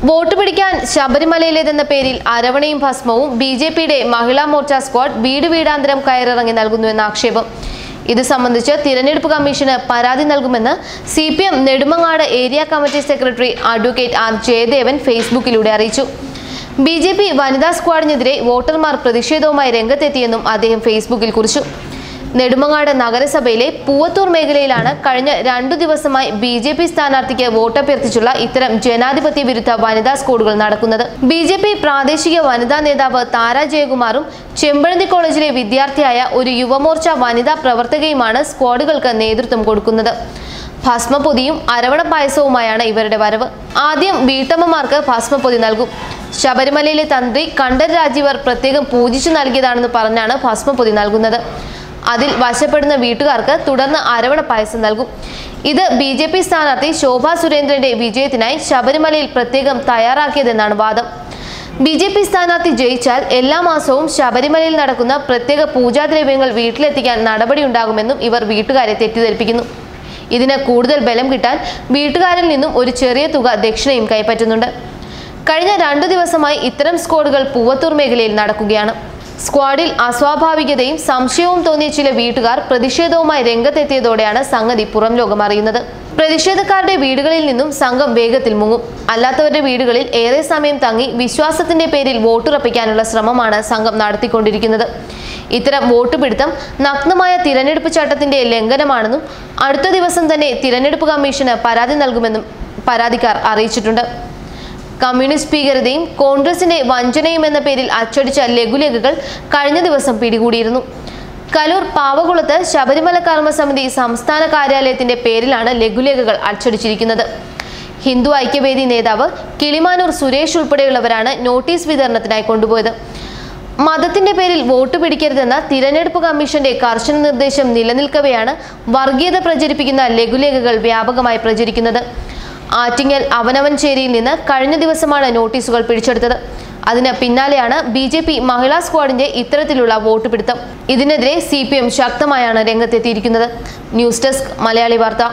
Vote പിടിക്കാൻ ശബരിമലയിലേതെന്ന പേരിൽ അരവണയും ഭസ്മവും ബിജെപിയുടെ മഹിളാ മോർച്ച സ്ക്വാഡ് വീട് വീടാന്തരം കയറിറങ്ങി നൽകുന്നുവെന്ന ആക്ഷേപം. ഇത് സംബന്ധിച്ച് തിരഞ്ഞെടുപ്പ് കമ്മീഷന് പരാതി നൽകുമെന്ന് CPM Nedumangad area committee secretary advocate R Jayadevan ഫേസ്ബുക്കിലൂടെ അറിയിച്ചു. BJP വനിതാ സ്ക്വാഡിനെതിരെ വോട്ടർമാർ പ്രതിഷേധവുമായി രംഗത്തെത്തിയെന്നും അദ്ദേഹം ഫേസ്ബുക്കിൽ കുറിച്ചു. നെടുമങ്ങാട് നഗരസഭയിലെ പൂവത്തൂർ മേഖലയിലാണ് കഴിഞ്ഞ 2 ദിവസമായി BJP സ്ഥാനാർത്ഥിക്ക് വോട്ടഭ്യർത്ഥിച്ചുള്ള ഇത്തരം ജനാധിപത്യ വിരുദ്ധ വനിതാ സ്ക്വാഡുകൾ നടക്കുന്നത്. BJP പ്രാദേശിക വനിതാ നേതാവ് താര ജയകുമാറും ചെമ്പഴന്തി കോളേജിലെ വിദ്യാർത്ഥിയായ ഒരു യുവമോർച്ച വനിതാ പ്രവർത്തകയുമാണ് സ്ക്വാഡുകൾക്ക് നേതൃത്വം കൊടുക്കുന്നത്. ഭസ്മപ്പൊതിയും അരവണ പായസവുമായാണ് ഇവരുടെ വരവ്. ആദ്യം വീട്ടമ്മമാർക്ക് ഭസ്മപ്പൊതി നൽകും. ശബരിമലയിലെ തന്ത്രി കണ്ഠര് രാജീവർ പ്രത്യേകം പൂജിച്ചു നൽകിയതാണെന്ന് പറഞ്ഞാണ് ഭസ്മപ്പൊതി നൽകുന്നത്. അതിൽ വശപ്പെടുന്ന വീട്ടുകാർക്ക് തുടർന്ന് അരവണ പായസം നൽകും. ഇത് BJP സ്ഥാനാർത്ഥി ശോഭാ സുരേന്ദ്രന്റെ വിജയത്തിനായി ശബരിമലയിൽ പ്രത്യേകം തയ്യാറാക്കിയതെന്നാണ് വാദം. BJP സ്ഥാനാർത്ഥി ജയിച്ചാൽ എല്ലാ മാസവും ശബരിമലയിൽ നടക്കുന്ന പ്രത്യേക പൂജാദ്രവ്യങ്ങൾ വീട്ടിലെത്തിക്കാൻ നടപടിയുണ്ടാകുമെന്നും ഇവർ വീട്ടുകാരെ തെറ്റിദ്ധരിപ്പിക്കുന്നു. ഇതിന് കൂടുതൽ ബലം കിട്ടാൻ വീട്ടുകാരിൽ നിന്നും ഒരു ചെറിയ തുക ദക്ഷിണയും കൈപ്പറ്റുന്നുണ്ട്. കഴിഞ്ഞ 2 ദിവസമായി ഇത്തരം സ്ക്വാഡുകൾ പൂവത്തൂർ മേഖലയിൽ നടക്കുകയാണ്. സ്ക്വാഡിൽ അസ്വാഭാവികതയും സംശയവും തോന്നിയ ചില വീട്ടുകാർ പ്രതിഷേധവുമായി രംഗത്തെത്തിയതോടെയാണ് സംഗതി പുറം ലോകം അറിയുന്നത്. പ്രതിഷേധക്കാരുടെ വീടുകളിൽ നിന്നും സംഘം വേഗത്തിൽ മുങ്ങും. അല്ലാത്തവരുടെ വീടുകളിൽ ഏറെ സമയം തങ്ങി വിശ്വാസത്തിന്റെ പേരിൽ വോട്ടുറപ്പിക്കാനുള്ള ശ്രമമാണ് സംഘം നടത്തിക്കൊണ്ടിരിക്കുന്നത്. ഇത്തരം വോട്ട് പിടുത്തം നഗ്നമായ തിരഞ്ഞെടുപ്പ് ചട്ടത്തിന്റെ ലംഘനമാണെന്നും അടുത്ത ദിവസം തന്നെ തിരഞ്ഞെടുപ്പ് കമ്മീഷന് പരാതി നൽകുമെന്നും പരാതിക്കാർ അറിയിച്ചിട്ടുണ്ട്. കമ്മ്യൂണിസ്റ്റ് ഭീകരതയും കോൺഗ്രസിന്റെ വഞ്ചനയും എന്ന പേരിൽ അച്ചടിച്ച ലഘുലേഖകൾ കഴിഞ്ഞ ദിവസം പിടികൂടിയിരുന്നു. കലൂർ പാവകുളത്ത് ശബരിമല കർമ്മസമിതി സംസ്ഥാന കാര്യാലയത്തിന്റെ പേരിലാണ് ലഘുലേഖകൾ അച്ചടിച്ചിരിക്കുന്നത്. ഹിന്ദു ഐക്യവേദി നേതാവ് കിളിമാനൂർ സുരേഷ് ഉൾപ്പെടെയുള്ളവരാണ് നോട്ടീസ് വിതരണത്തിനായി കൊണ്ടുപോയത്. മതത്തിന്റെ പേരിൽ വോട്ട് പിടിക്കരുതെന്ന തിരഞ്ഞെടുപ്പ് കമ്മീഷന്റെ കർശന നിർദ്ദേശം നിലനിൽക്കവെയാണ് വർഗീയത പ്രചരിപ്പിക്കുന്ന ലഘുലേഖകൾ വ്യാപകമായി പ്രചരിക്കുന്നത്. ആറ്റിങ്ങൽ അവനവൻചേരിയിൽ നിന്ന് കഴിഞ്ഞ ദിവസമാണ് നോട്ടീസുകൾ പിടിച്ചെടുത്തത്. അതിന് പിന്നാലെയാണ് BJP മഹിളാ സ്ക്വാഡിന്റെ ഇത്തരത്തിലുള്ള വോട്ട് പിടുത്തം. ഇതിനെതിരെ CPM ശക്തമായാണ് രംഗത്തെത്തിയിരിക്കുന്നത്. ന്യൂസ് ഡെസ്ക് മലയാളി വാർത്ത.